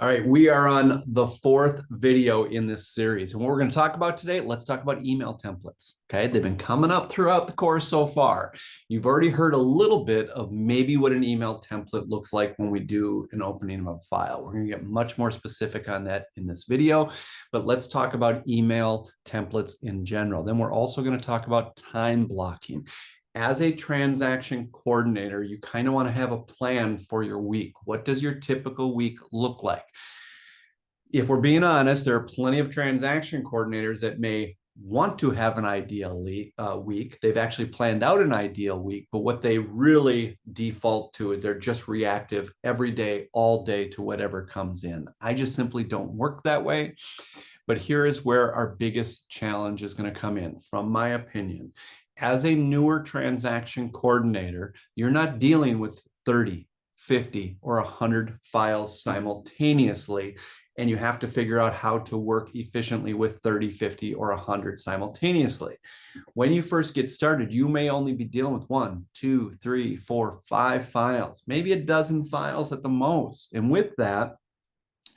All right, we are on the fourth video in this series. And what we're going to talk about today, let's talk about email templates. Okay, they've been coming up throughout the course so far. You've already heard a little bit of maybe what an email template looks like when we do an opening of a file. We're going to get much more specific on that in this video, but let's talk about email templates in general. Then we're also going to talk about time blocking. As a transaction coordinator, you kind of want to have a plan for your week. What does your typical week look like? If we're being honest, there are plenty of transaction coordinators that may want to have an ideal week. They've actually planned out an ideal week, but what they really default to is they're just reactive every day, all day to whatever comes in. I just simply don't work that way. But here is where our biggest challenge is going to come in, from my opinion. As a newer transaction coordinator, you're not dealing with 30, 50, or 100 files simultaneously, and you have to figure out how to work efficiently with 30, 50, or 100 simultaneously. When you first get started, you may only be dealing with 1, 2, 3, 4, 5 files, maybe a dozen files at the most. And with that,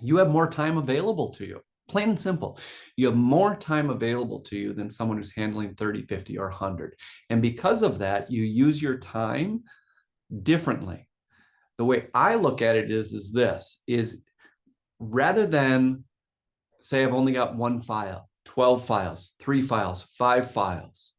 you have more time available to you. Plain and simple. You have more time available to you than someone who's handling 30, 50, or 100. And because of that, you use your time differently. The way I look at it is rather than say I've only got 1 file, 12 files, 3 files, 5 files,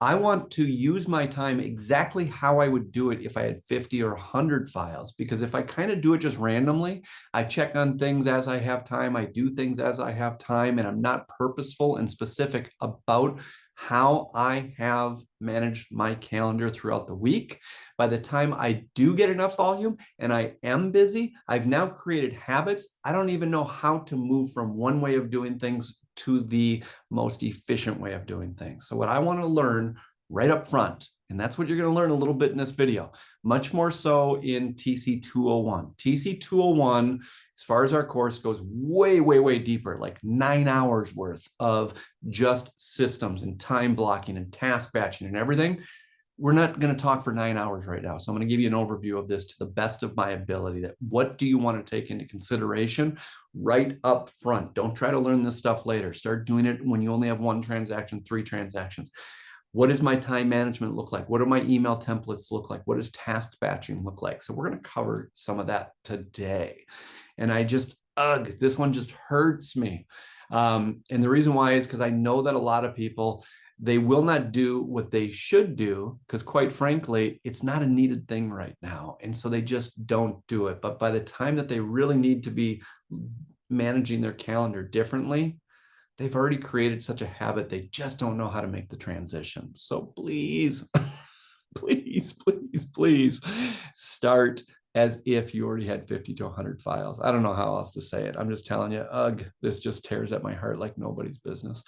I want to use my time exactly how I would do it if I had 50 or 100 files, because if I kind of do it just randomly, I check on things as I have time, I do things as I have time, and I'm not purposeful and specific about how I have managed my calendar throughout the week. By the time I do get enough volume and I am busy, I've now created habits. I don't even know how to move from one way of doing things to the most efficient way of doing things. So what I want to learn right up front, and that's what you're going to learn a little bit in this video, much more so in TC 201. TC 201, as far as our course goes, way, way, way deeper, like 9 hours worth of just systems and time blocking and task batching and everything. We're not going to talk for 9 hours right now. So I'm going to give you an overview of this to the best of my ability. That what do you want to take into consideration right up front? Don't try to learn this stuff later. Start doing it when you only have 1 transaction, 3 transactions. What does my time management look like? What do my email templates look like? What does task batching look like? So we're going to cover some of that today. And this one just hurts me. And the reason why is because I know that a lot of people, they will not do what they should do because, quite frankly, it's not a needed thing right now. And so they just don't do it. But by the time that they really need to be managing their calendar differently, they've already created such a habit, they just don't know how to make the transition. So please, please, please, please start as if you already had 50 to 100 files. I don't know how else to say it. I'm just telling you, this just tears at my heart like nobody's business.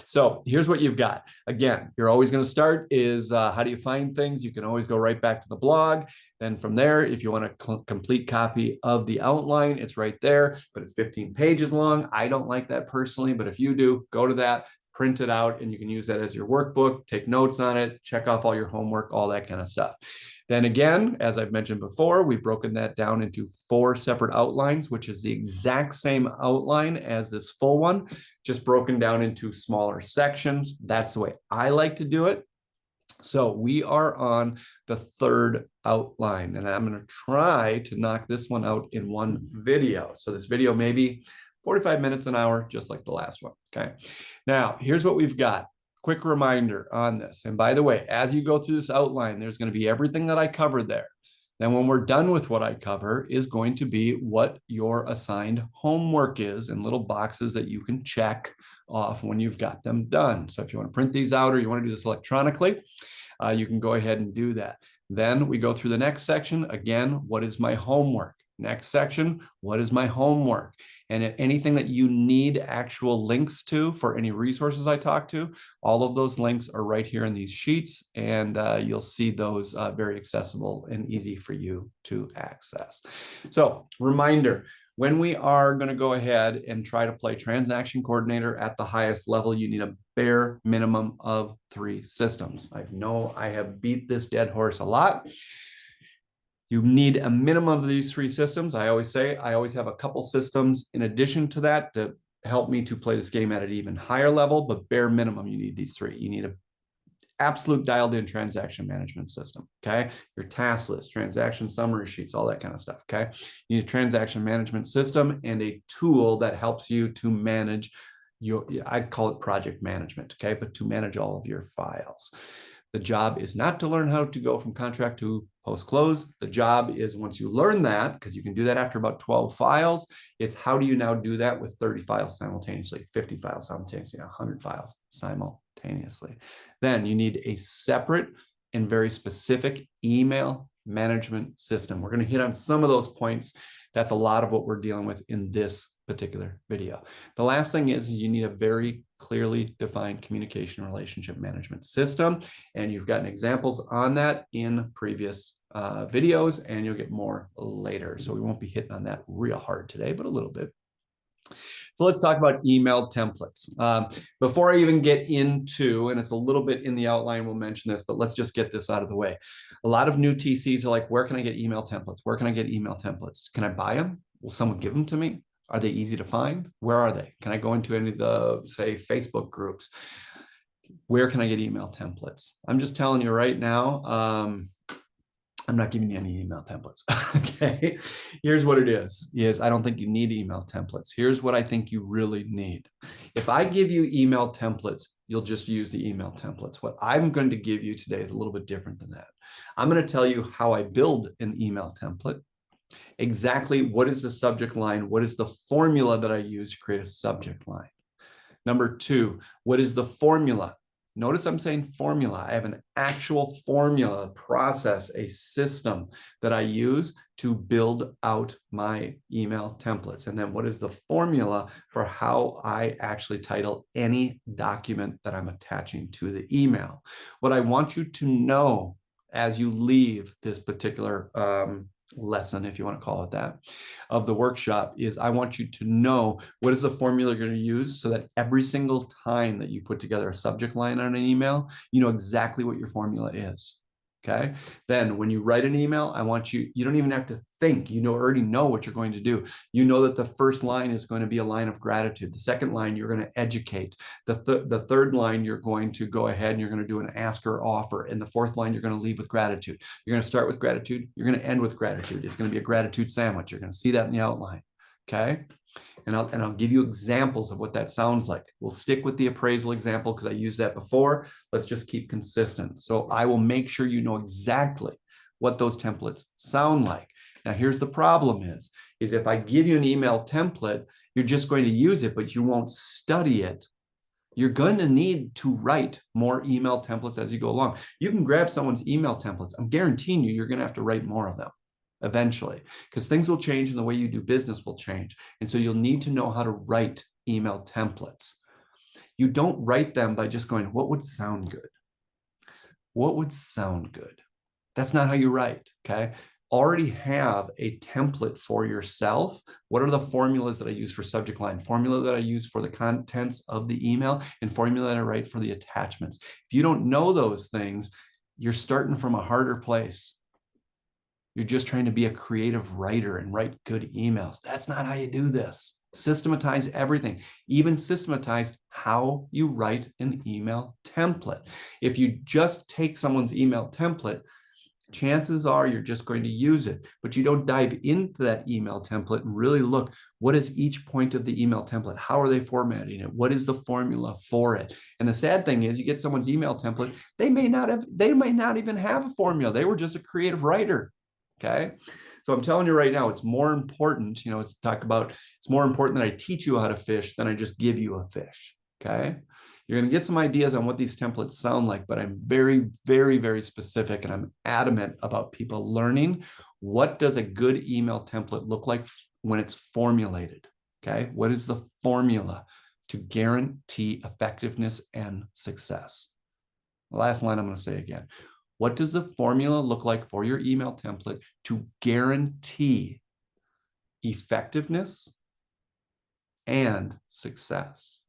So here's what you've got. Again, you're always going to start is how do you find things? You can always go right back to the blog. Then from there, if you want a complete copy of the outline, it's right there, but it's 15 pages long. I don't like that personally, but if you do, go to that, print it out, and you can use that as your workbook, take notes on it, check off all your homework, all that kind of stuff. Then again, as I've mentioned before, we've broken that down into 4 separate outlines, which is the exact same outline as this full one, just broken down into smaller sections. That's the way I like to do it. So we are on the 3rd outline, and I'm going to try to knock this one out in one video. So this video may be 45 minutes, an hour, just like the last one. Okay. Now, here's what we've got. Quick reminder on this. And by the way, as you go through this outline, there's going to be everything that I covered there. Then when we're done with what I cover is going to be what your assigned homework is in little boxes that you can check off when you've got them done. So if you want to print these out or you want to do this electronically, you can go ahead and do that. Then we go through the next section. Again, what is my homework? Next section, what is my homework? And anything that you need actual links to for any resources I talk to, all of those links are right here in these sheets, and you'll see those very accessible and easy for you to access. So reminder, when we are going to go ahead and try to play transaction coordinator at the highest level, you need a bare minimum of 3 systems. I know I have beat this dead horse a lot. You need a minimum of these 3 systems. I always say I always have a couple systems in addition to that to help me to play this game at an even higher level, but bare minimum, you need these 3. You need a absolute dialed in transaction management system. Okay. Your task list, transaction summary sheets, all that kind of stuff. Okay. You need a transaction management system and a tool that helps you to manage your, I'd call it project management. Okay. But to manage all of your files. The job is not to learn how to go from contract to post-close. The job is, once you learn that, because you can do that after about 12 files, it's how do you now do that with 30 files simultaneously, 50 files simultaneously, 100 files simultaneously. Then you need a separate and very specific email management system. We're going to hit on some of those points. That's a lot of what we're dealing with in this particular video. The last thing is you need a very clearly defined communication relationship management system. And you've gotten examples on that in previous videos, and you'll get more later. So we won't be hitting on that real hard today, but a little bit. So let's talk about email templates. Before I even get into, and it's a little bit in the outline, we'll mention this, but let's just get this out of the way. A lot of new TCs are like, where can I get email templates? Where can I get email templates? Can I buy them? Will someone give them to me? Are they easy to find? Where are they? Can I go into any of the, say, Facebook groups? Where can I get email templates? I'm just telling you right now, I'm not giving you any email templates. Okay. Here's what it is I don't think you need email templates. Here's what I think you really need. If I give you email templates, you'll just use the email templates. What I'm going to give you today is a little bit different than that. I'm going to tell you how I build an email template. Exactly what is the subject line? What is the formula that I use to create a subject line? Number 2, what is the formula? Notice I'm saying formula. I have an actual formula, a process, a system that I use to build out my email templates. And then what is the formula for how I actually title any document that I'm attaching to the email? What I want you to know as you leave this particular lesson, if you want to call it that, of the workshop is I want you to know what is the formula you're going to use so that every single time that you put together a subject line on an email, you know exactly what your formula is. Okay. Then when you write an email, I want you don't even have to think, already know what you're going to do. You know that the first line is going to be a line of gratitude. The second line, you're going to educate. The third line, you're going to go ahead and you're going to do an ask or offer. And the fourth line, you're going to leave with gratitude. You're going to start with gratitude. You're going to end with gratitude. It's going to be a gratitude sandwich. You're going to see that in the outline. Okay. And I'll give you examples of what that sounds like. We'll stick with the appraisal example because I used that before. Let's just keep consistent. So I will make sure you know exactly what those templates sound like. Now, here's the problem is if I give you an email template, you're just going to use it, but you won't study it. You're going to need to write more email templates as you go along. You can grab someone's email templates. I'm guaranteeing you're going to have to write more of them eventually, because things will change and the way you do business will change. And so you'll need to know how to write email templates. You don't write them by just going, what would sound good? What would sound good? That's not how you write, okay? Already have a template for yourself. What are the formulas that I use for subject line, formula that I use for the contents of the email, and formula that I write for the attachments? If you don't know those things, you're starting from a harder place. You're just trying to be a creative writer and write good emails. That's not how you do this. Systematize everything, even systematize how you write an email template. If you just take someone's email template, chances are you're just going to use it, but you don't dive into that email template and really look, what is each point of the email template? How are they formatting it? What is the formula for it? And the sad thing is you get someone's email template, they may not even have a formula. They were just a creative writer. Okay. So I'm telling you right now, it's more important, it's more important that I teach you how to fish than I just give you a fish. Okay. You're going to get some ideas on what these templates sound like, but I'm very, very, very specific and I'm adamant about people learning what does a good email template look like when it's formulated. Okay. What is the formula to guarantee effectiveness and success? The last line I'm going to say again. What does the formula look like for your email template to guarantee effectiveness and success?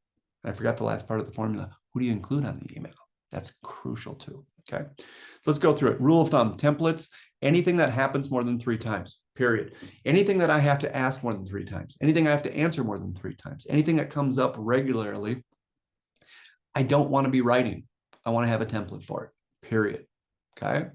And I forgot the last part of the formula. Who do you include on the email? That's crucial too. Okay. So let's go through it. Rule of thumb, templates Anything that happens more than 3 times, period. Anything that I have to ask more than 3 times, anything I have to answer more than 3 times, anything that comes up regularly, I don't want to be writing. I want to have a template for it, period. Okay.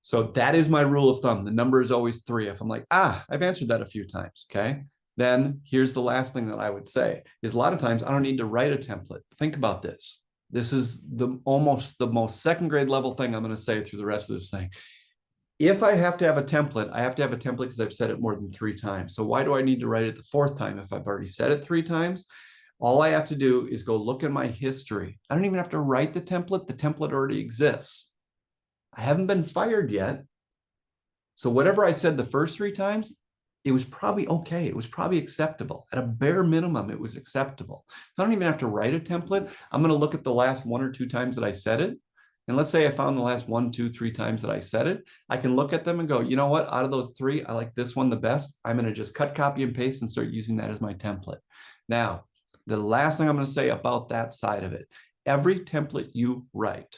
So that is my rule of thumb. The number is always 3. If I'm like, I've answered that a few times. Okay. Then here's the last thing that I would say is a lot of times I don't need to write a template. Think about this. This is almost the most second grade level thing I'm going to say through the rest of this thing. If I have to have a template, I have to have a template because I've said it more than 3 times. So why do I need to write it the 4th time if I've already said it 3 times? All I have to do is go look at my history. I don't even have to write the template. The template already exists. I haven't been fired yet. So whatever I said the first 3 times, it was probably okay. It was probably acceptable. At a bare minimum, it was acceptable. So I don't even have to write a template. I'm going to look at the last 1 or 2 times that I said it. And let's say I found the last 1, 2, 3 times that I said it. I can look at them and go, you know what? Out of those 3, I like this one the best. I'm going to just cut, copy, and paste and start using that as my template. Now, the last thing I'm going to say about that side of it, every template you write,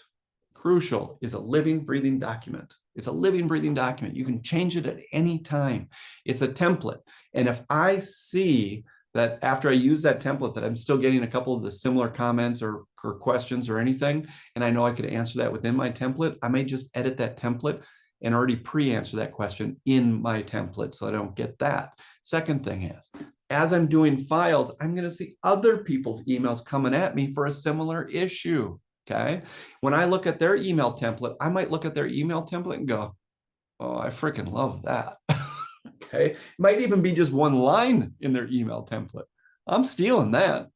crucial, is a living, breathing document. It's a living, breathing document. You can change it at any time. It's a template. And if I see that after I use that template that I'm still getting a couple of the similar comments or questions or anything, and I know I could answer that within my template, I may just edit that template and already pre-answer that question in my template so I don't get that. Second thing is, as I'm doing files, I'm going to see other people's emails coming at me for a similar issue. Okay. When I look at their email template, I might look at their email template and go, oh, I freaking love that. Okay. It might even be just 1 line in their email template. I'm stealing that.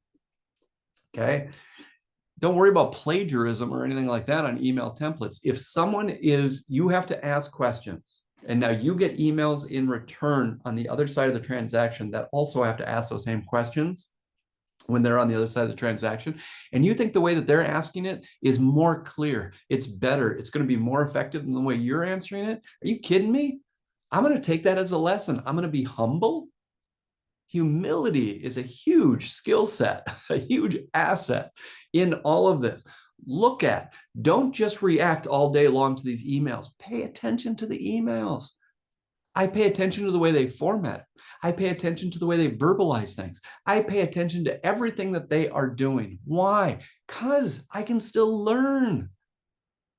Okay. Don't worry about plagiarism or anything like that on email templates. If someone you have to ask questions, and now you get emails in return on the other side of the transaction that also have to ask those same questions when they're on the other side of the transaction, and you think the way that they're asking it is more clear, it's better, it's going to be more effective than the way you're answering it, are you kidding me? I'm going to take that as a lesson. I'm going to be humble. Humility is a huge skill set, a huge asset in all of this. Don't just react all day long to these emails. Pay attention to the emails. I pay attention to the way they format it. I pay attention to the way they verbalize things. I pay attention to everything that they are doing. Why? Because I can still learn.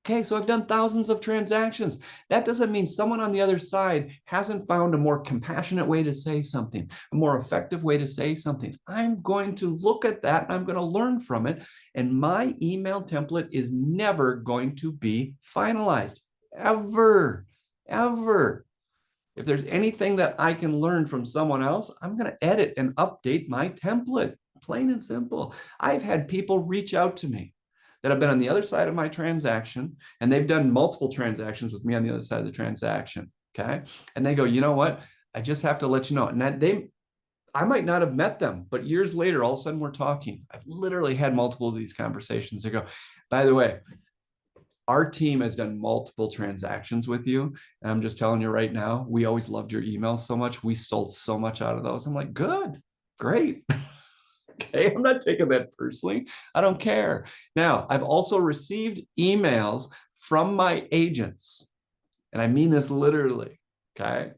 Okay, so I've done thousands of transactions. That doesn't mean someone on the other side hasn't found a more compassionate way to say something, a more effective way to say something. I'm going to look at that. I'm going to learn from it. And my email template is never going to be finalized. Ever. If there's anything that I can learn from someone else, I'm going to edit and update my template, plain and simple. I've had people reach out to me that have been on the other side of my transaction, and they've done multiple transactions with me on the other side of the transaction. Okay. And they go, you know what? I just have to let you know. And I might not have met them, but years later, all of a sudden we're talking. I've literally had multiple of these conversations. They go, by the way, our team has done multiple transactions with you. And I'm just telling you right now, we always loved your emails so much. We sold so much out of those. I'm like, good, great. Okay, I'm not taking that personally. I don't care. Now, I've also received emails from my agents, and I mean this literally, okay?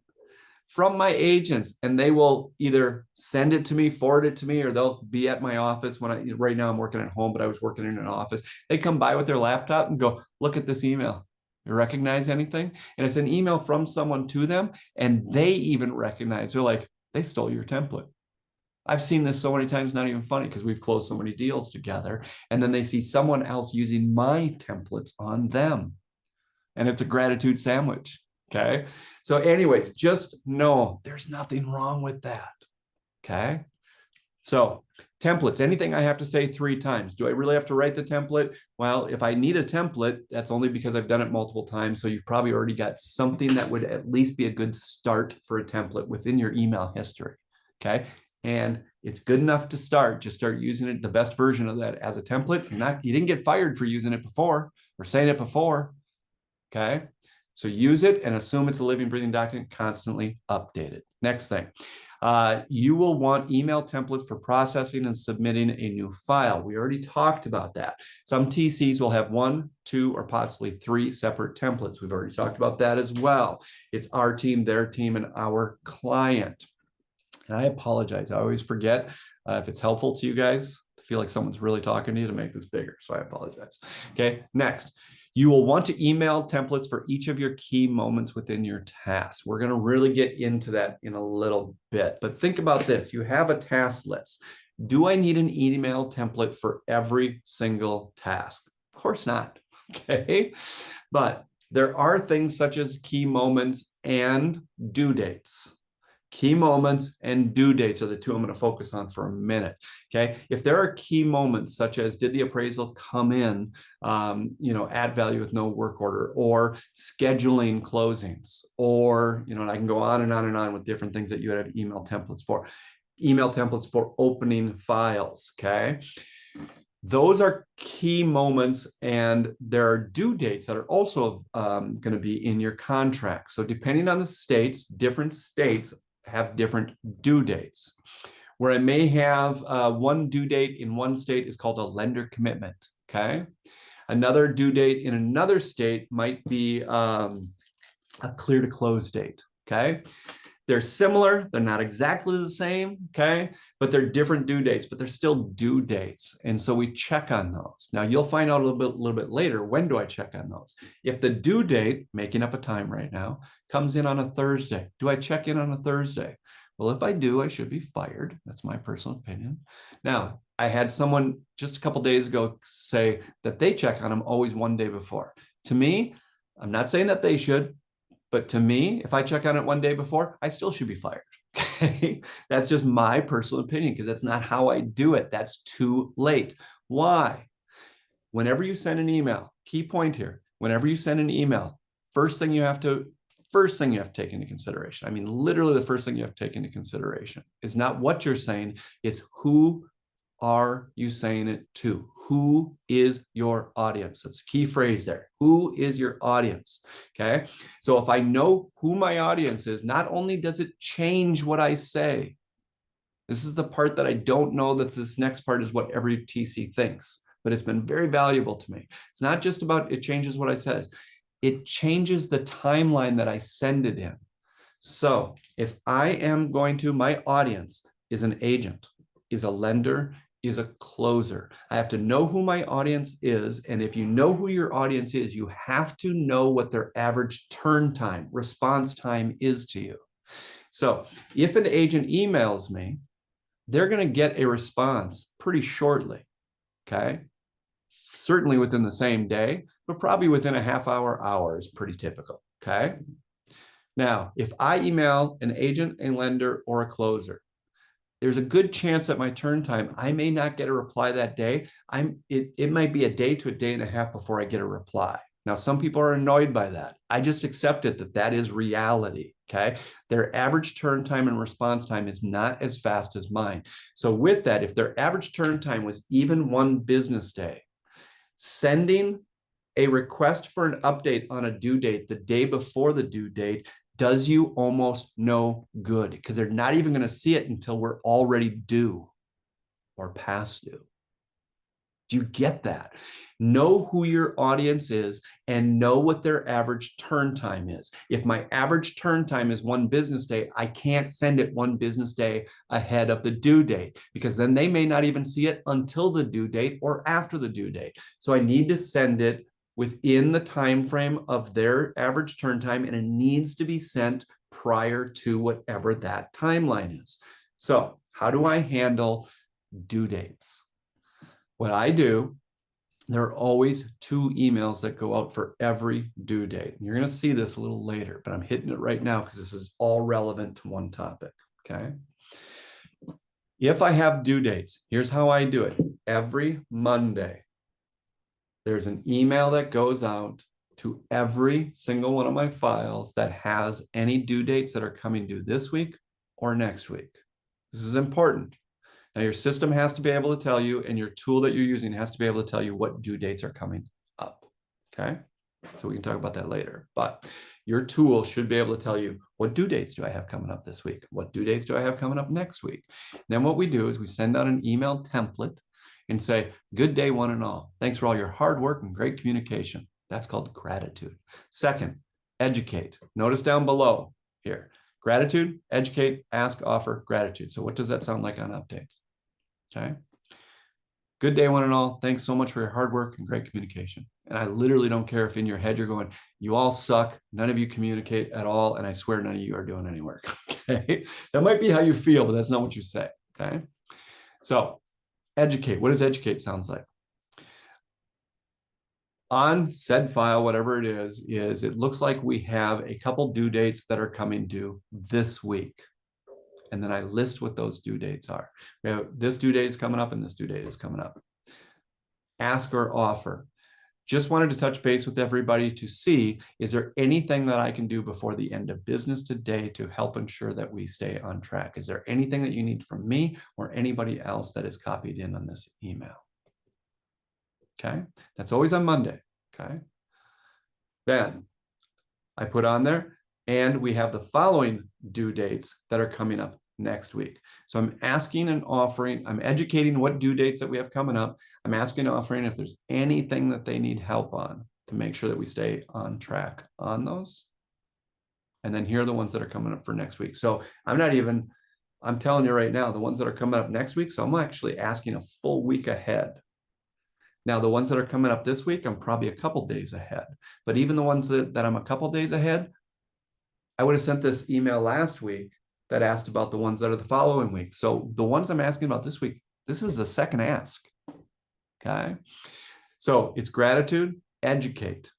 From my agents, and they will either send it to me, forward it to me, or they'll be at my office right now I'm working at home, but I was working in an office. They come by with their laptop and go, look at this email. You recognize anything? And it's an email from someone to them, and they even recognize, they're like, they stole your template. I've seen this so many times, not even funny, because we've closed so many deals together. And then they see someone else using my templates on them. And it's a gratitude sandwich. Okay. So anyways, just know there's nothing wrong with that. Okay. So templates, anything I have to say 3 times. Do I really have to write the template? Well, if I need a template, that's only because I've done it multiple times. So you've probably already got something that would at least be a good start for a template within your email history. Okay. And it's good enough to start. Just start using it, the best version of that as a template. You didn't get fired for using it before or saying it before. Okay. So use it and assume it's a living, breathing document, constantly updated. Next thing, you will want email templates for processing and submitting a new file. We already talked about that. Some TCs will have 1, 2, or possibly 3 separate templates. We've already talked about that as well. It's our team, their team, and our client. And I apologize. I always forget if it's helpful to you guys to feel like someone's really talking to you to make this bigger. So I apologize. Okay, next. You will want to email templates for each of your key moments within your task. We're going to really get into that in a little bit. But think about this. You have a task list. Do I need an email template for every single task? Of course not. Okay. But there are things such as key moments and due dates. Key moments and due dates are the two I'm going to focus on for a minute. Okay. If there are key moments such as did the appraisal come in, add value with no work order, or scheduling closings, or, and I can go on and on and on with different things that you have email templates for. Email templates for opening files. Okay. Those are key moments, and there are due dates that are also going to be in your contract. So depending on the states, different states have different due dates. Where I may have one due date in one state is called a lender commitment, okay? Another due date in another state might be a clear to close date, okay? They're similar, they're not exactly the same, okay? But they're different due dates, but they're still due dates. And so we check on those. Now you'll find out a little bit later, when do I check on those? If the due date, making up a time right now, comes in on a Thursday, do I check in on a Thursday? Well, if I do, I should be fired. That's my personal opinion. Now, I had someone just a couple days ago say that they check on them always one day before. To me, I'm not saying that they should, but to me, if I check on it one day before, I still should be fired. Okay. That's just my personal opinion because that's not how I do it. That's too late. Why? Whenever you send an email, key point here, whenever you send an email, first thing you have to take into consideration. I mean, literally the first thing you have to take into consideration is not what you're saying, it's who are you saying it to? Who is your audience? That's a key phrase there. Who is your audience? Okay. So if I know who my audience is, not only does it change what I say, this is the part that I don't know that this next part is what every TC thinks, but it's been very valuable to me. It's not just about it changes what I says. It changes the timeline that I send it in. So if I am going to, my audience is an agent, is a lender, is a closer. I have to know who my audience is. And if you know who your audience is, you have to know what their average turn time, response time is to you. So if an agent emails me, they're going to get a response pretty shortly. Okay. Certainly within the same day, but probably within a half hour is pretty typical. Okay. Now, if I email an agent, a lender, or a closer, there's a good chance that my turn time, I may not get a reply that day. It might be a day to a day and a half before I get a reply. Now, some people are annoyed by that. I just accept it that is reality, okay? Their average turn time and response time is not as fast as mine. So with that, if their average turn time was even 1 business day, sending a request for an update on a due date the day before the due date does you almost no good because they're not even going to see it until we're already due or past due. Do you get that? Know who your audience is and know what their average turn time is. If my average turn time is 1 business day, I can't send it 1 business day ahead of the due date because then they may not even see it until the due date or after the due date. So I need to send it within the time frame of their average turn time, and it needs to be sent prior to whatever that timeline is. So how do I handle due dates? What I do, there are always 2 emails that go out for every due date. And you're going to see this a little later, but I'm hitting it right now because this is all relevant to one topic, okay? If I have due dates, here's how I do it. Every Monday, there's an email that goes out to every single one of my files that has any due dates that are coming due this week or next week. This is important. Now, your system has to be able to tell you, and your tool that you're using has to be able to tell you what due dates are coming up, okay? So we can talk about that later. But your tool should be able to tell you, what due dates do I have coming up this week? What due dates do I have coming up next week? Then what we do is we send out an email template and say, good day, one and all. Thanks for all your hard work and great communication. That's called gratitude. Second, educate. Notice down below here, gratitude, educate, ask, offer, gratitude. So what does that sound like on updates? Okay. Good day, one and all. Thanks so much for your hard work and great communication. And I literally don't care if in your head you're going, you all suck. None of you communicate at all. And I swear none of you are doing any work. Okay. That might be how you feel, but that's not what you say. Okay. So educate. What does educate sounds like? On said file, whatever it is it looks like we have a couple due dates that are coming due this week. And then I list what those due dates are. We have this due date is coming up and this due date is coming up. Ask or offer. Just wanted to touch base with everybody to see, is there anything that I can do before the end of business today to help ensure that we stay on track? Is there anything that you need from me or anybody else that is copied in on this email? Okay, that's always on Monday. Okay, then I put on there, and we have the following due dates that are coming up next week. So I'm asking and offering, I'm educating what due dates that we have coming up. I'm asking and offering if there's anything that they need help on to make sure that we stay on track on those. And then here are the ones that are coming up for next week. So I'm telling you right now, the ones that are coming up next week, so I'm actually asking a full week ahead. Now, the ones that are coming up this week, I'm probably a couple days ahead. But even the ones that I'm a couple days ahead, I would have sent this email last week that asked about the ones that are the following week. So the ones I'm asking about this week, this is the second ask. Okay. So it's gratitude, educate,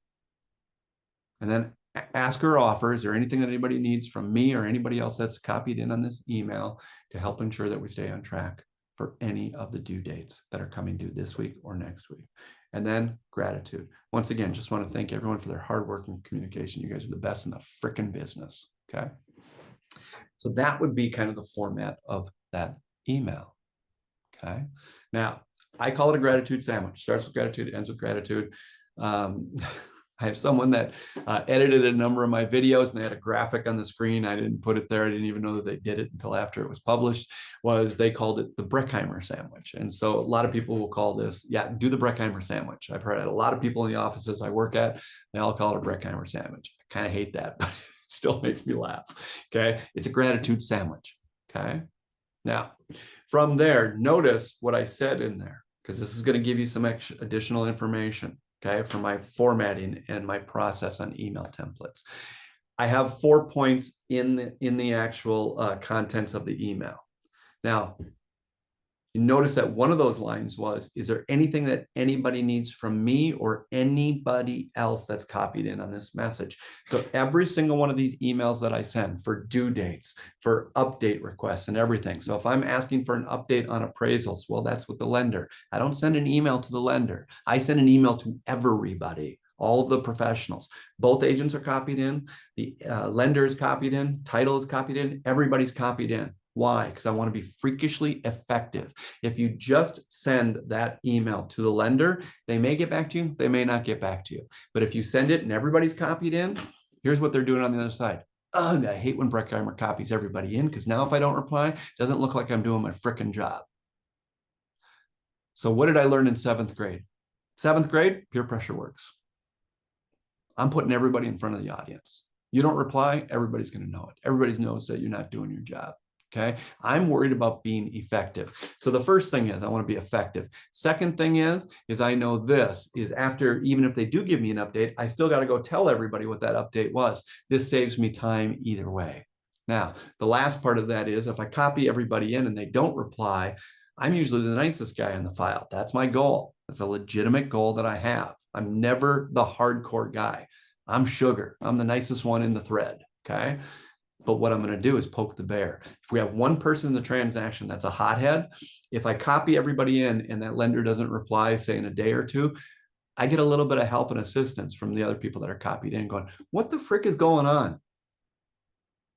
and then ask or offer. Is there anything that anybody needs from me or anybody else that's copied in on this email to help ensure that we stay on track for any of the due dates that are coming due this week or next week? And then gratitude. Once again, just want to thank everyone for their hard work and communication. You guys are the best in the frickin' business. Okay. So that would be kind of the format of that email. Okay. Now, I call it a gratitude sandwich. Starts with gratitude, ends with gratitude. I have someone that edited a number of my videos and they had a graphic on the screen. I didn't put it there. I didn't even know that they did it until after it was published. They called it the Breckheimer sandwich. And so a lot of people will call this, do the Breckheimer sandwich. I've heard a lot of people in the offices I work at, they all call it a Breckheimer sandwich. I kind of hate that, but it still makes me laugh. Okay. It's a gratitude sandwich. Okay. Now, from there, notice what I said in there, because this is going to give you some additional information. Okay, for my formatting and my process on email templates. I have 4 points in the actual contents of the email. Now, you notice that one of those lines was, is there anything that anybody needs from me or anybody else that's copied in on this message? So every single one of these emails that I send for due dates, for update requests and everything. So if I'm asking for an update on appraisals, well, that's with the lender. I don't send an email to the lender. I send an email to everybody, all of the professionals. Both agents are copied in, the lender is copied in, title is copied in, everybody's copied in. Why? Because I want to be freakishly effective. If you just send that email to the lender, they may get back to you, they may not get back to you. But if you send it and everybody's copied in, here's what they're doing on the other side. Ugh, I hate when Breckheimer copies everybody in, because now if I don't reply, it doesn't look like I'm doing my frickin' job. So what did I learn in 7th grade? 7th grade, peer pressure works. I'm putting everybody in front of the audience. You don't reply, everybody's going to know it. Everybody knows that you're not doing your job. Okay. I'm worried about being effective. So the first thing is I want to be effective. Second thing is I know this is after, even if they do give me an update, I still got to go tell everybody what that update was. This saves me time either way. Now, the last part of that is if I copy everybody in and they don't reply, I'm usually the nicest guy on the file. That's my goal. That's a legitimate goal that I have. I'm never the hardcore guy. I'm sugar. I'm the nicest one in the thread. Okay. But what I'm going to do is poke the bear. If we have one person in the transaction that's a hothead, if I copy everybody in and that lender doesn't reply, say in a day or two, I get a little bit of help and assistance from the other people that are copied in going, what the frick is going on?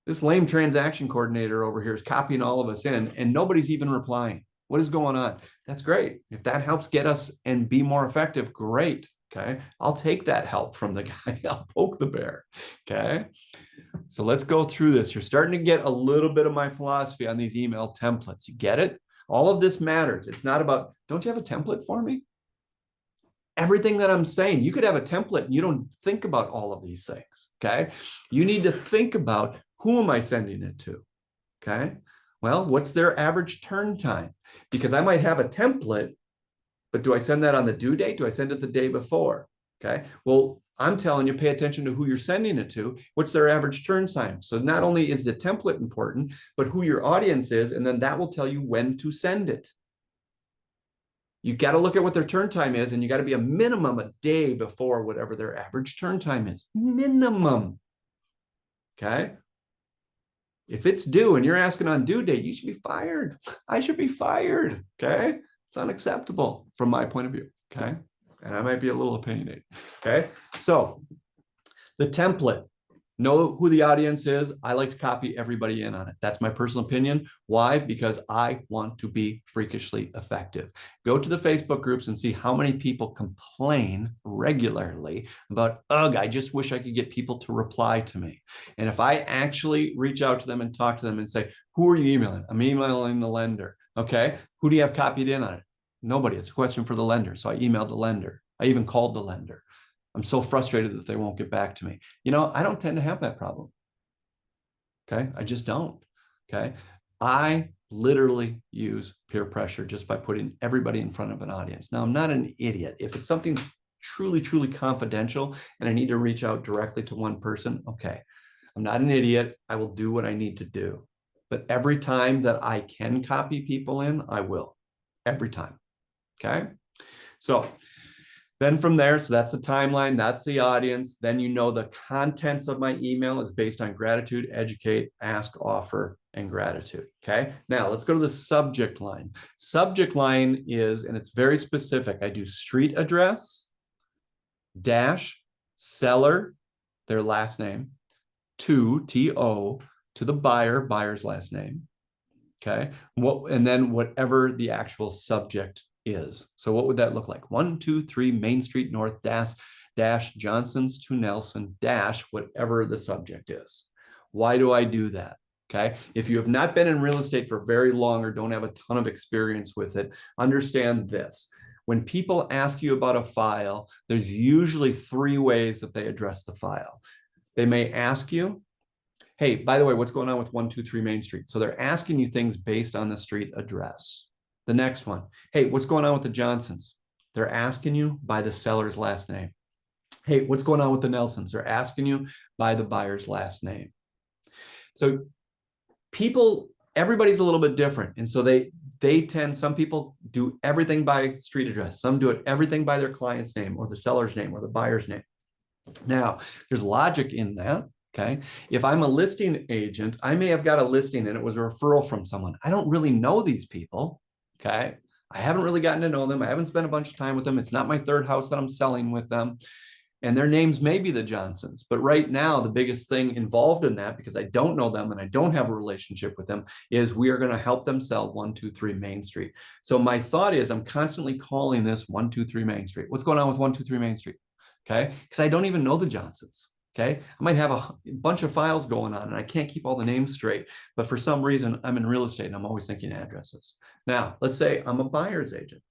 This lame transaction coordinator over here is copying all of us in and nobody's even replying. What is going on? That's great. If that helps get us and be more effective, great. Okay. I'll take that help from the guy. I'll poke the bear. Okay. So let's go through this. You're starting to get a little bit of my philosophy on these email templates. You get it? All of this matters. It's not about, don't you have a template for me? Everything that I'm saying, you could have a template and you don't think about all of these things. Okay. You need to think about, who am I sending it to? Okay. Well, what's their average turn time? Because I might have a template, but do I send that on the due date? Do I send it the day before? Okay. Well, I'm telling you, pay attention to who you're sending it to. What's their average turn time? So not only is the template important, but who your audience is, and then that will tell you when to send it. You got to look at what their turn time is, and you got to be a minimum a day before whatever their average turn time is. Minimum. Okay. If it's due and you're asking on due date, you should be fired. I should be fired. Okay. It's unacceptable from my point of view. Okay. And I might be a little opinionated. Okay. So the template, know who the audience is. I like to copy everybody in on it. That's my personal opinion. Why? Because I want to be freakishly effective. Go to the Facebook groups and see how many people complain regularly about, ugh, I just wish I could get people to reply to me. And if I actually reach out to them and talk to them and say, who are you emailing? I'm emailing the lender. Okay. Who do you have copied in on it? Nobody. It's a question for the lender. So I emailed the lender. I even called the lender. I'm so frustrated that they won't get back to me. You know, I don't tend to have that problem. Okay. I just don't. Okay. I literally use peer pressure just by putting everybody in front of an audience. Now, I'm not an idiot. If it's something truly, truly confidential and I need to reach out directly to one person, okay. I'm not an idiot. I will do what I need to do. But every time that I can copy people in, I will. Every time. Okay. So then from there, so that's the timeline, that's the audience. Then you know the contents of my email is based on gratitude, educate, ask, offer, and gratitude. Okay. Now let's go to the subject line. Subject line is, and it's very specific. I do street address, dash, seller, their last name, to, T-O, to the buyer, buyer's last name. Okay. And then whatever the actual subject is. So what would that look like? 123 Main Street North dash Johnson's to Nelson dash whatever the subject is. Why do I do that? Okay. If you have not been in real estate for very long or don't have a ton of experience with it, understand this. When people ask you about a file, there's usually 3 ways that they address the file. They may ask you, hey, by the way, what's going on with 123 Main Street? So they're asking you things based on the street address. The next one, hey, what's going on with the Johnsons? They're asking you by the seller's last name. Hey, what's going on with the Nelsons? They're asking you by the buyer's last name. So people, everybody's a little bit different. And so some people do everything by street address. Some do everything by their client's name or the seller's name or the buyer's name. Now, there's logic in that. Okay. If I'm a listing agent, I may have got a listing and it was a referral from someone. I don't really know these people. Okay. I haven't really gotten to know them. I haven't spent a bunch of time with them. It's not my third house that I'm selling with them. And their names may be the Johnsons. But right now, the biggest thing involved in that, because I don't know them and I don't have a relationship with them, is we are going to help them sell 123 Main Street. So my thought is I'm constantly calling this 123 Main Street. What's going on with 123 Main Street? Okay. Because I don't even know the Johnsons. Okay. I might have a bunch of files going on and I can't keep all the names straight, but for some reason I'm in real estate and I'm always thinking addresses. Now, let's say I'm a buyer's agent.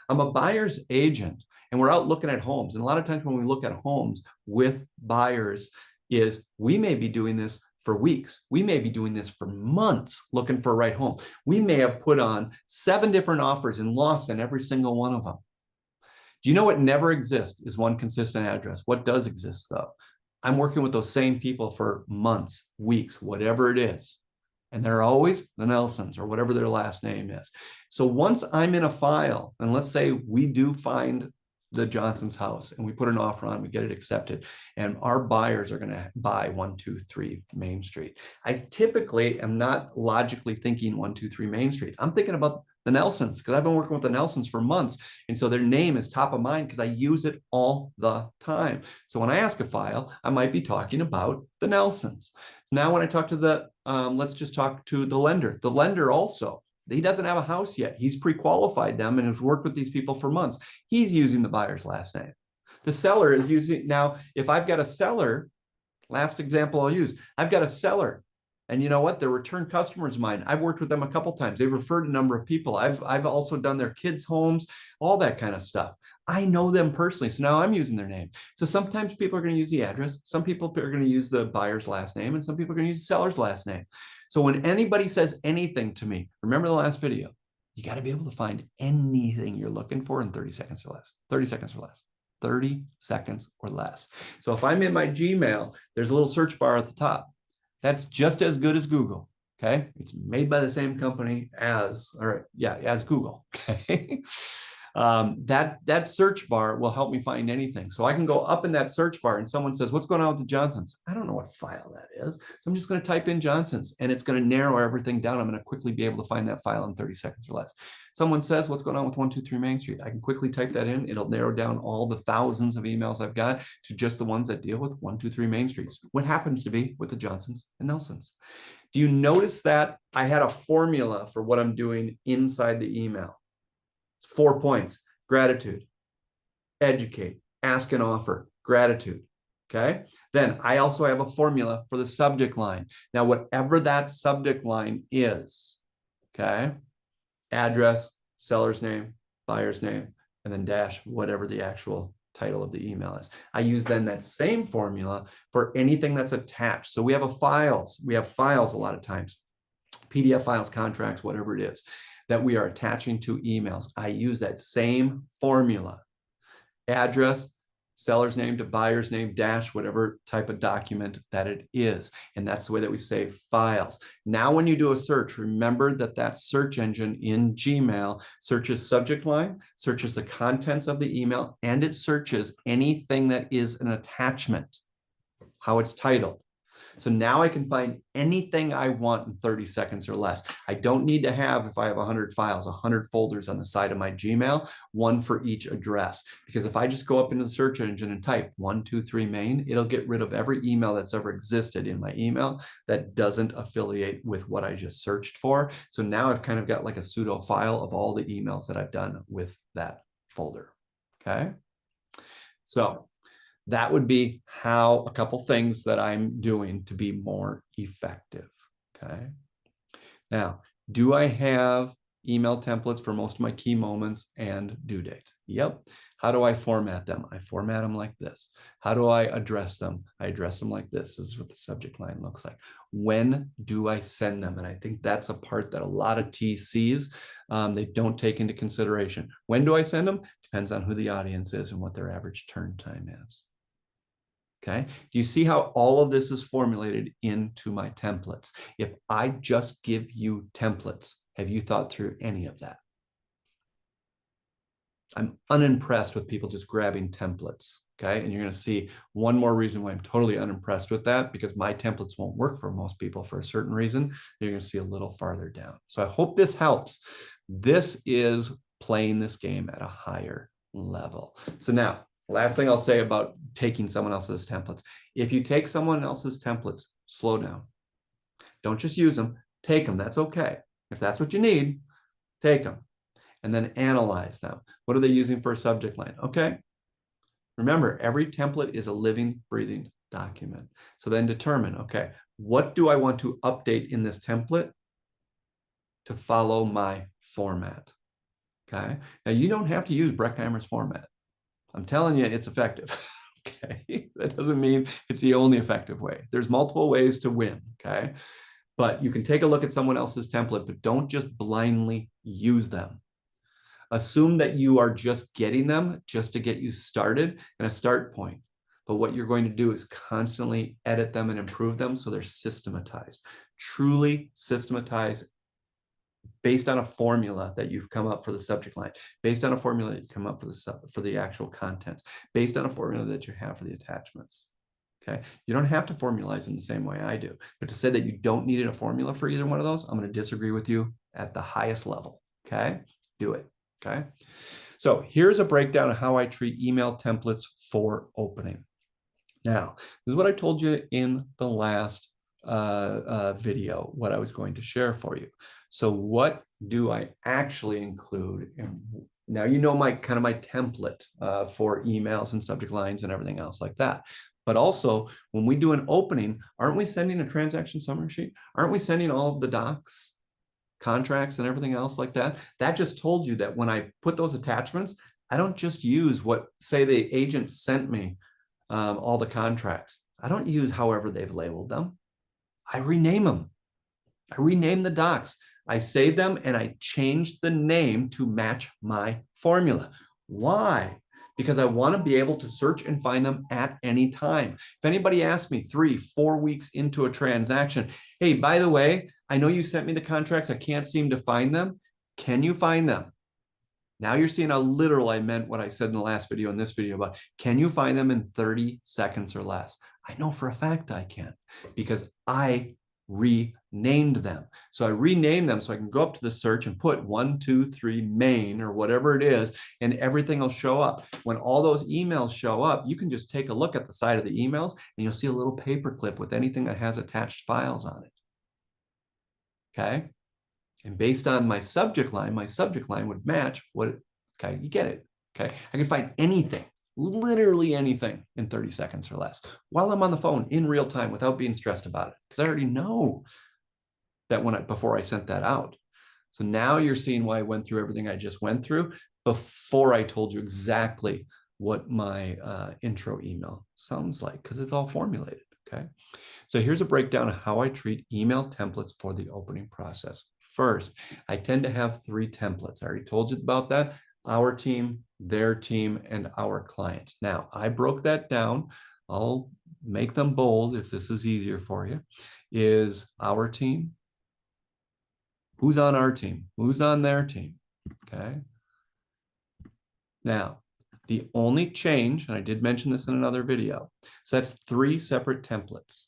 I'm a buyer's agent and we're out looking at homes. And a lot of times when we look at homes with buyers is we may be doing this for weeks. We may be doing this for months looking for a right home. We may have put on 7 different offers and lost on every single one of them. Do you know what never exists is one consistent address? What does exist though? I'm working with those same people for months, weeks, whatever it is. And they're always the Nelsons or whatever their last name is. So once I'm in a file, and let's say we do find the Johnson's house and we put an offer on, we get it accepted, and our buyers are going to buy 123 Main Street. I typically am not logically thinking 123 Main Street. I'm thinking about the Nelsons because I've been working with the Nelsons for months. And so their name is top of mind because I use it all the time. So when I ask a file, I might be talking about the Nelsons. So now when I talk to let's just talk to the lender. The lender also, He doesn't have a house yet. He's pre-qualified them and has worked with these people for months. He's using the buyer's last name. The seller is using, now, if I've got a seller, last example I'll use, I've got a seller, and you know what? They're return customers of mine. I've worked with them a couple times. They've referred a number of people. I've also done their kids' homes, all that kind of stuff. I know them personally, so now I'm using their name. So sometimes people are going to use the address. Some people are going to use the buyer's last name, and some people are going to use the seller's last name. So when anybody says anything to me, remember the last video, you got to be able to find anything you're looking for in 30 seconds or less. 30 seconds or less. 30 seconds or less. So if I'm in my Gmail, there's a little search bar at the top. That's just as good as Google. Okay. It's made by the same company as, as Google. Okay. That search bar will help me find anything. So I can go up in that search bar and someone says, what's going on with the Johnsons? I don't know what file that is. So I'm just going to type in Johnsons and it's going to narrow everything down. I'm going to quickly be able to find that file in 30 seconds or less. Someone says, what's going on with 123 Main Street? I can quickly type that in. It'll narrow down all the thousands of emails I've got to just the ones that deal with 123 Main Street, what happens to be with the Johnsons and Nelsons. Do you notice that I had a formula for what I'm doing inside the email? 4 points: gratitude, educate, ask and offer, gratitude. Okay. Then I also have a formula for the subject line. Now, whatever that subject line is, okay, address, seller's name, buyer's name, and then dash whatever the actual title of the email is. I use then that same formula for anything that's attached. So we have files a lot of times, PDF files, contracts, whatever it is that we are attaching to emails. I use that same formula: address, seller's name to buyer's name, dash whatever type of document that it is. And that's the way that we save files. Now, when you do a search, remember that that search engine in Gmail searches subject line, searches the contents of the email, and it searches anything that is an attachment, how it's titled. So now I can find anything I want in 30 seconds or less. I don't need to have, if I have 100 files, 100 folders on the side of my Gmail, one for each address. Because if I just go up into the search engine and type 123 Main, it'll get rid of every email that's ever existed in my email that doesn't affiliate with what I just searched for. So now I've kind of got like a pseudo file of all the emails that I've done with that folder. Okay. So that would be how a couple things that I'm doing to be more effective. Okay. Now, do I have email templates for most of my key moments and due dates? Yep. How do I format them? I format them like this. How do I address them? I address them like this. This is what the subject line looks like. When do I send them? And I think that's a part that a lot of TCs, they don't take into consideration. When do I send them? Depends on who the audience is and what their average turn time is. Okay. Do you see how all of this is formulated into my templates? If I just give you templates, have you thought through any of that? I'm unimpressed with people just grabbing templates. Okay. And you're going to see one more reason why I'm totally unimpressed with that, because my templates won't work for most people for a certain reason. You're going to see a little farther down. So I hope this helps. This is playing this game at a higher level. So now, last thing I'll say about taking someone else's templates. If you take someone else's templates, slow down. Don't just use them. Take them. That's okay. If that's what you need, take them. And then analyze them. What are they using for a subject line? Okay. Remember, every template is a living, breathing document. So then determine, okay, what do I want to update in this template to follow my format? Okay. Now, you don't have to use Breckheimer's format. I'm telling you, it's effective. Okay. That doesn't mean it's the only effective way. There's multiple ways to win. Okay. But you can take a look at someone else's template, but don't just blindly use them. Assume that you are just getting them just to get you started and a start point. But what you're going to do is constantly edit them and improve them so they're systematized. Truly systematized, based on a formula that you've come up for the subject line, based on a formula that you come up for the actual contents, based on a formula that you have for the attachments. Okay. You don't have to formalize them the same way I do, but to say that you don't need a formula for either one of those, I'm going to disagree with you at the highest level. Okay. Do it. Okay. So here's a breakdown of how I treat email templates for opening. Now, this is what I told you in the last video, what I was going to share for you. So what do I actually include? And now you know my kind of my template for emails and subject lines and everything else like that. But also, when we do an opening, aren't we sending a transaction summary sheet? Aren't we sending all of the docs, contracts, and everything else like that? That just told you that when I put those attachments, I don't just use what, say, the agent sent me all the contracts. I don't use however they've labeled them. I rename them. I rename the docs. I save them and I change the name to match my formula. Why? Because I want to be able to search and find them at any time. If anybody asks me 3-4 weeks into a transaction, hey, by the way, I know you sent me the contracts. I can't seem to find them. Can you find them? Now you're seeing how literal I meant what I said in the last video and this video about, can you find them in 30 seconds or less? I know for a fact I can, because I renamed them. So I renamed them so I can go up to the search and put 1, 2, 3 main or whatever it is, and everything will show up. When all those emails show up, you can just take a look at the side of the emails and you'll see a little paper clip with anything that has attached files on it. Okay. And based on my subject line would match what, okay, you get it. Okay. I can find anything, literally anything in 30 seconds or less while I'm on the phone in real time without being stressed about it. Because I already know that before I sent that out. So now you're seeing why I went through everything I just went through before I told you exactly what my intro email sounds like, because it's all formulated. Okay. So here's a breakdown of how I treat email templates for the opening process. First, I tend to have 3 templates. I already told you about that. Our team, their team, and our clients. Now, I broke that down. I'll make them bold if this is easier for you. Is our team. Who's on our team? Who's on their team? Okay. Now, the only change, and I did mention this in another video, so that's 3 separate templates.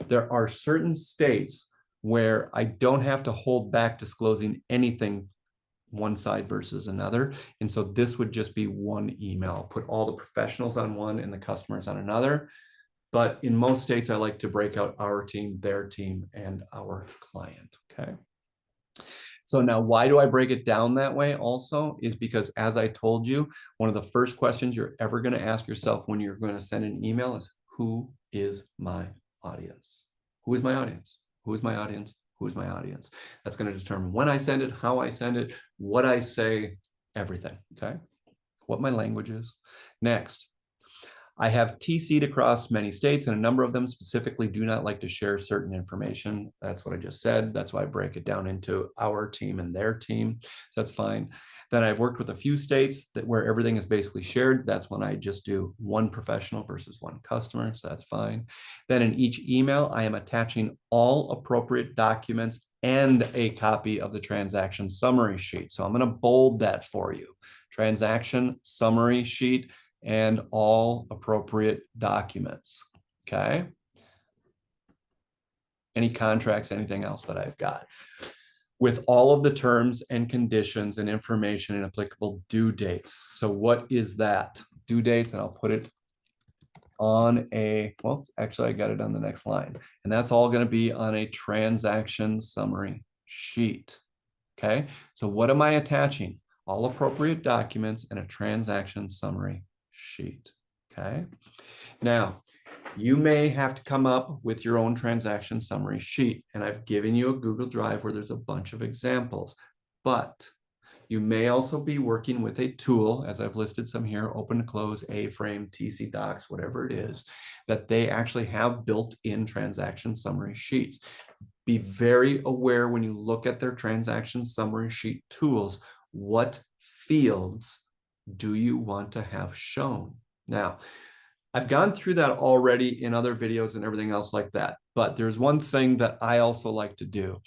There are certain states where I don't have to hold back disclosing anything one side versus another. And so this would just be one email. I'll put all the professionals on one and the customers on another. But in most states, I like to break out our team, their team, and our client. Okay. So now why do I break it down that way also is because, as I told you, one of the first questions you're ever going to ask yourself when you're going to send an email is, who is my audience? Who is my audience? Who is my audience? Who is my audience? That's going to determine when I send it, how I send it, what I say, everything. Okay. What my language is. Next, I have TC'd across many states, and a number of them specifically do not like to share certain information. That's what I just said. That's why I break it down into our team and their team. So that's fine. Then I've worked with a few states where everything is basically shared. That's when I just do one professional versus one customer. So that's fine. Then in each email, I am attaching all appropriate documents and a copy of the transaction summary sheet. So I'm going to bold that for you. Transaction summary sheet and all appropriate documents. Okay. Any contracts, anything else that I've got, with all of the terms and conditions and information and applicable due dates. So what is that? Due dates, and I'll put it on a, well, actually I got it on the next line, and that's all going to be on a transaction summary sheet. Okay. So what am I attaching? All appropriate documents and a transaction summary sheet. Okay. Now, you may have to come up with your own transaction summary sheet, and I've given you a Google Drive where there's a bunch of examples, but you may also be working with a tool, as I've listed some here, open, close, A-frame, TC Docs, whatever it is, that they actually have built-in transaction summary sheets. Be very aware when you look at their transaction summary sheet tools, what fields do you want to have shown? Now, I've gone through that already in other videos and everything else like that, but there's one thing that I also like to do.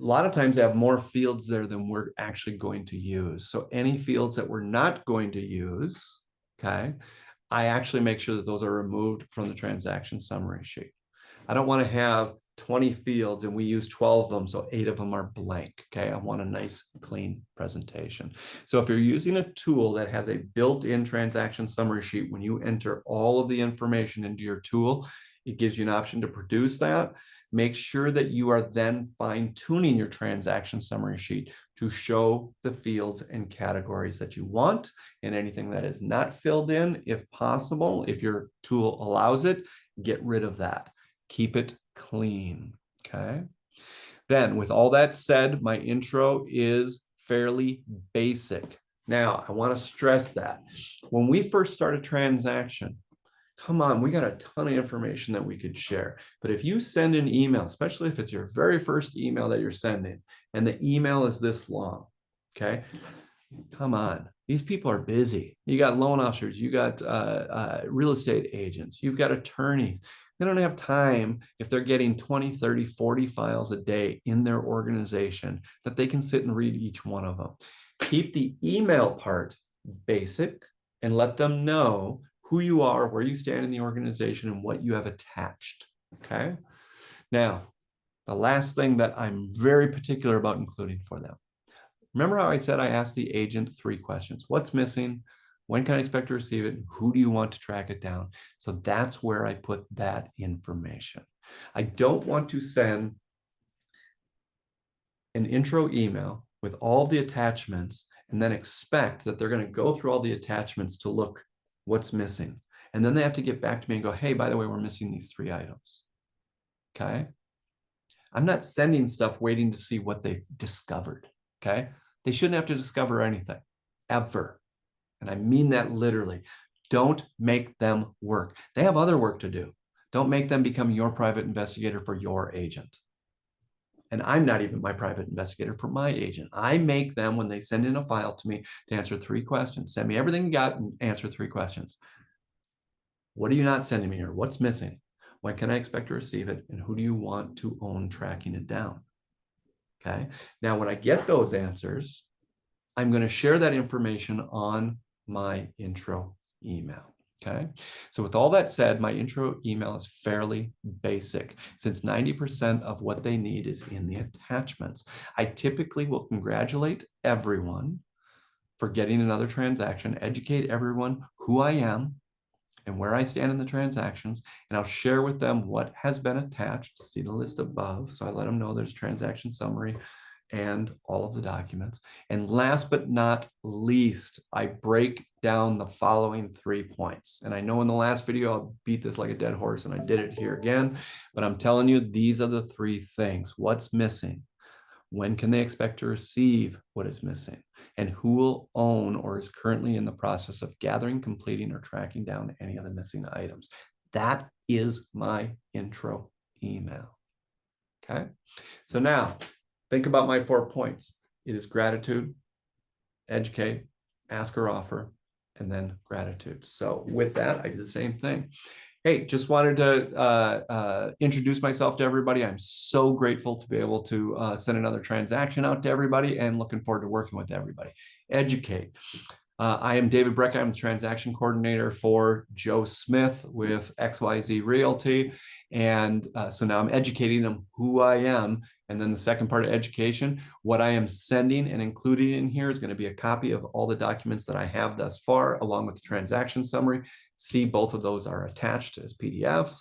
A lot of times I have more fields there than we're actually going to use. So any fields that we're not going to use, okay, I actually make sure that those are removed from the transaction summary sheet. I don't want to have 20 fields and we use 12 of them, so 8 of them are blank. Okay, I want a nice clean presentation. So if you're using a tool that has a built-in transaction summary sheet, when you enter all of the information into your tool, It gives you an option to produce that. Make sure that you are then fine-tuning your transaction summary sheet to show the fields and categories that you want, and anything that is not filled in, if possible, if your tool allows it, get rid of that. Keep it clean, okay? Then, with all that said, my intro is fairly basic. Now, I want to stress that when we first start a transaction, come on, we got a ton of information that we could share. But if you send an email, especially if it's your very first email that you're sending, and the email is this long, okay? Come on, these people are busy. You got loan officers, you got real estate agents, you've got attorneys. They don't have time, if they're getting 20, 30, 40 files a day in their organization, that they can sit and read each one of them. Keep the email part basic and let them know who you are, where you stand in the organization, and what you have attached, okay? Now, the last thing that I'm very particular about including for them. Remember how I said I asked the agent 3 questions. What's missing? When can I expect to receive it? Who do you want to track it down? So that's where I put that information. I don't want to send an intro email with all the attachments and then expect that they're going to go through all the attachments to look what's missing. And then they have to get back to me and go, hey, by the way, we're missing these 3 items. Okay? I'm not sending stuff waiting to see what they've discovered. Okay? They shouldn't have to discover anything, ever. And I mean that literally. Don't make them work. They have other work to do. Don't make them become your private investigator for your agent. And I'm not even my private investigator for my agent. I make them, when they send in a file to me, to answer 3 questions. Send me everything you got and answer 3 questions. What are you not sending me here? What's missing? When can I expect to receive it? And who do you want to own tracking it down? Okay. Now, when I get those answers, I'm going to share that information on my intro email. Okay. So with all that said, my intro email is fairly basic, since 90% of what they need is in the attachments. I typically will congratulate everyone for getting another transaction, educate everyone who I am and where I stand in the transactions, and I'll share with them what has been attached. See the list above. So I let them know there's transaction summary and all of the documents. And last but not least, I break down the following 3 points. And I know in the last video, I'll beat this like a dead horse, and I did it here again, but I'm telling you, these are the 3 things. What's missing? When can they expect to receive what is missing? And who will own or is currently in the process of gathering, completing, or tracking down any of the missing items? That is my intro email. Okay. So now think about my 4 points. It is gratitude, educate, ask or offer, and then gratitude. So with that, I do the same thing. Hey, just wanted to introduce myself to everybody. I'm so grateful to be able to send another transaction out to everybody, and looking forward to working with everybody. Educate. I am David Breckheimer. I'm the transaction coordinator for Joe Smith with XYZ Realty. And so now I'm educating them who I am. And then the second part of education, what I am sending and including in here is going to be a copy of all the documents that I have thus far, along with the transaction summary. See, both of those are attached as PDFs.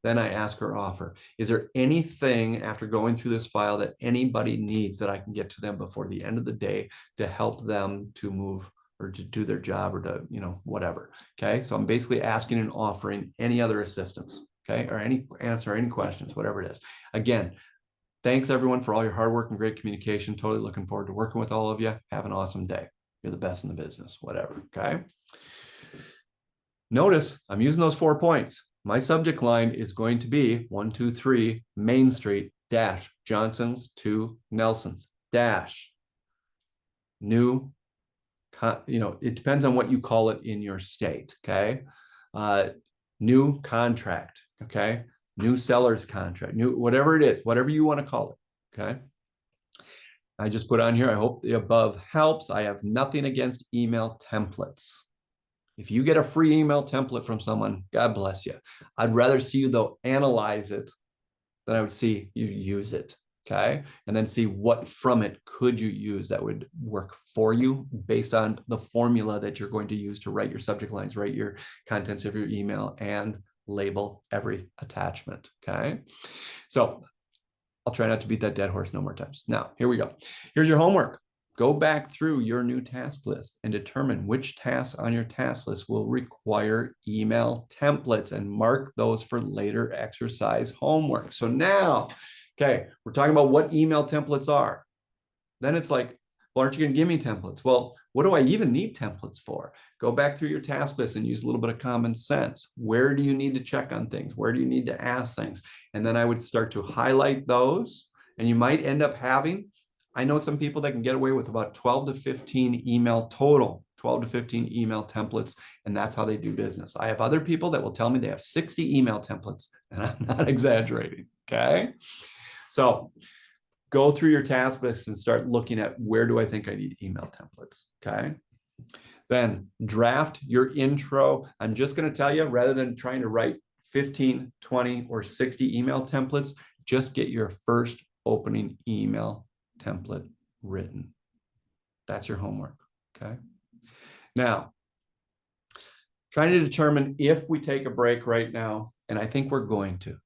Then I ask or offer. Is there anything after going through this file that anybody needs that I can get to them before the end of the day to help them to move or to do their job, or to, whatever. Okay. So I'm basically asking and offering any other assistance. Okay. Or any answer, any questions, whatever it is. Again, thanks everyone for all your hard work and great communication. Totally looking forward to working with all of you. Have an awesome day. You're the best in the business, whatever. Okay. Notice I'm using those 4 points. My subject line is going to be 123 Main Street dash Johnson's to Nelson's dash new. It depends on what you call it in your state. Okay. New contract. Okay. New seller's contract, new, whatever it is, whatever you want to call it. Okay. I just put on here, I hope the above helps. I have nothing against email templates. If you get a free email template from someone, God bless you. I'd rather see you, though, analyze it than I would see you use it. Okay. And then see what from it could you use that would work for you based on the formula that you're going to use to write your subject lines, write your contents of your email, and label every attachment, okay? So I'll try not to beat that dead horse no more times. Now, here we go. Here's your homework. Go back through your new task list and determine which tasks on your task list will require email templates and mark those for later exercise homework. So now, okay, we're talking about what email templates are. Then it's like, well, aren't you going to give me templates? Well, what do I even need templates for? Go back through your task list and use a little bit of common sense. Where do you need to check on things? Where do you need to ask things? And then I would start to highlight those. And you might end up having, I know some people that can get away with about 12 to 15 email total, 12 to 15 email templates, and that's how they do business. I have other people that will tell me they have 60 email templates, and I'm not exaggerating, okay? So go through your task list and start looking at where do I think I need email templates, okay? Then draft your intro. I'm just going to tell you, rather than trying to write 15, 20, or 60 email templates, just get your first opening email template written. That's your homework, okay? Now, trying to determine if we take a break right now, and I think we're going to,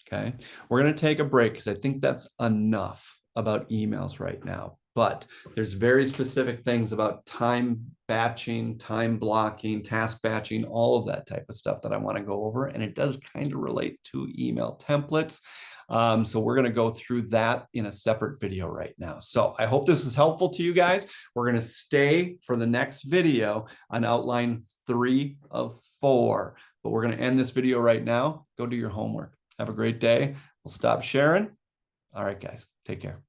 okay? We're going to take a break because I think that's enough about emails right now. But there's very specific things about time batching, time blocking, task batching, all of that type of stuff that I want to go over. And it does kind of relate to email templates. So we're going to go through that in a separate video right now. So I hope this was helpful to you guys. We're going to stay for the next video on outline 3 of 4. But we're going to end this video right now. Go do your homework. Have a great day. We'll stop sharing. All right, guys, take care.